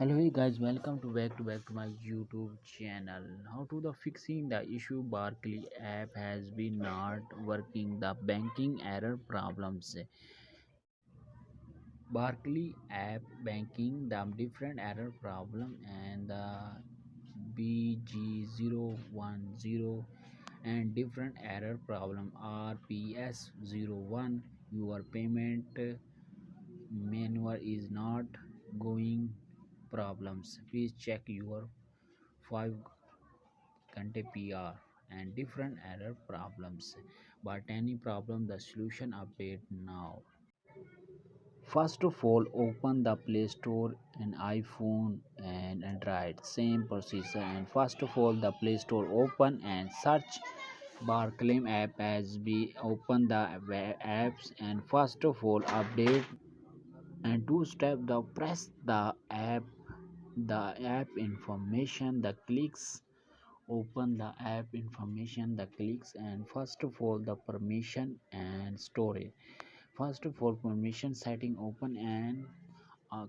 Hello hey guys, welcome to my YouTube channel. How to the fixing the issue Barclays app has been not working the banking error problems. Barclays app banking the different error problem and the BG010 and different error problem RPS01 your payment manual is not going problems. Please check your 5 Conte PR and different error problems. But any problem the solution update now. First of all, open the Play Store in iPhone and Android. Same procedure. And first of all, the Play Store open and search Barclays app as we open the apps. And first of all, update and two step the press the app information the clicks open the app information the clicks and first of all the permission and storage. First of all, permission setting open and uh,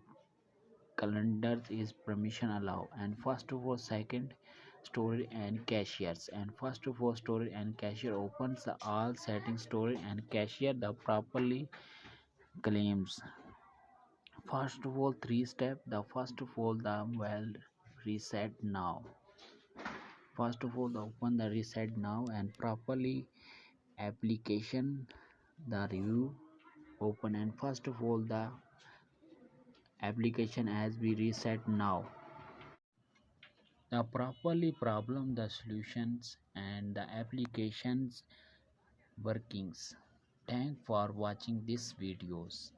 calendar is permission allow and first of all second storage and cashiers and first of all storage and cashier opens the all settings storage and cashier the properly claims. First of all, three step the first of all the well reset now. First of all, open the reset now and properly application the review open and first of all the application as we reset now. The properly problem the solutions and the applications workings. Thank for watching these videos.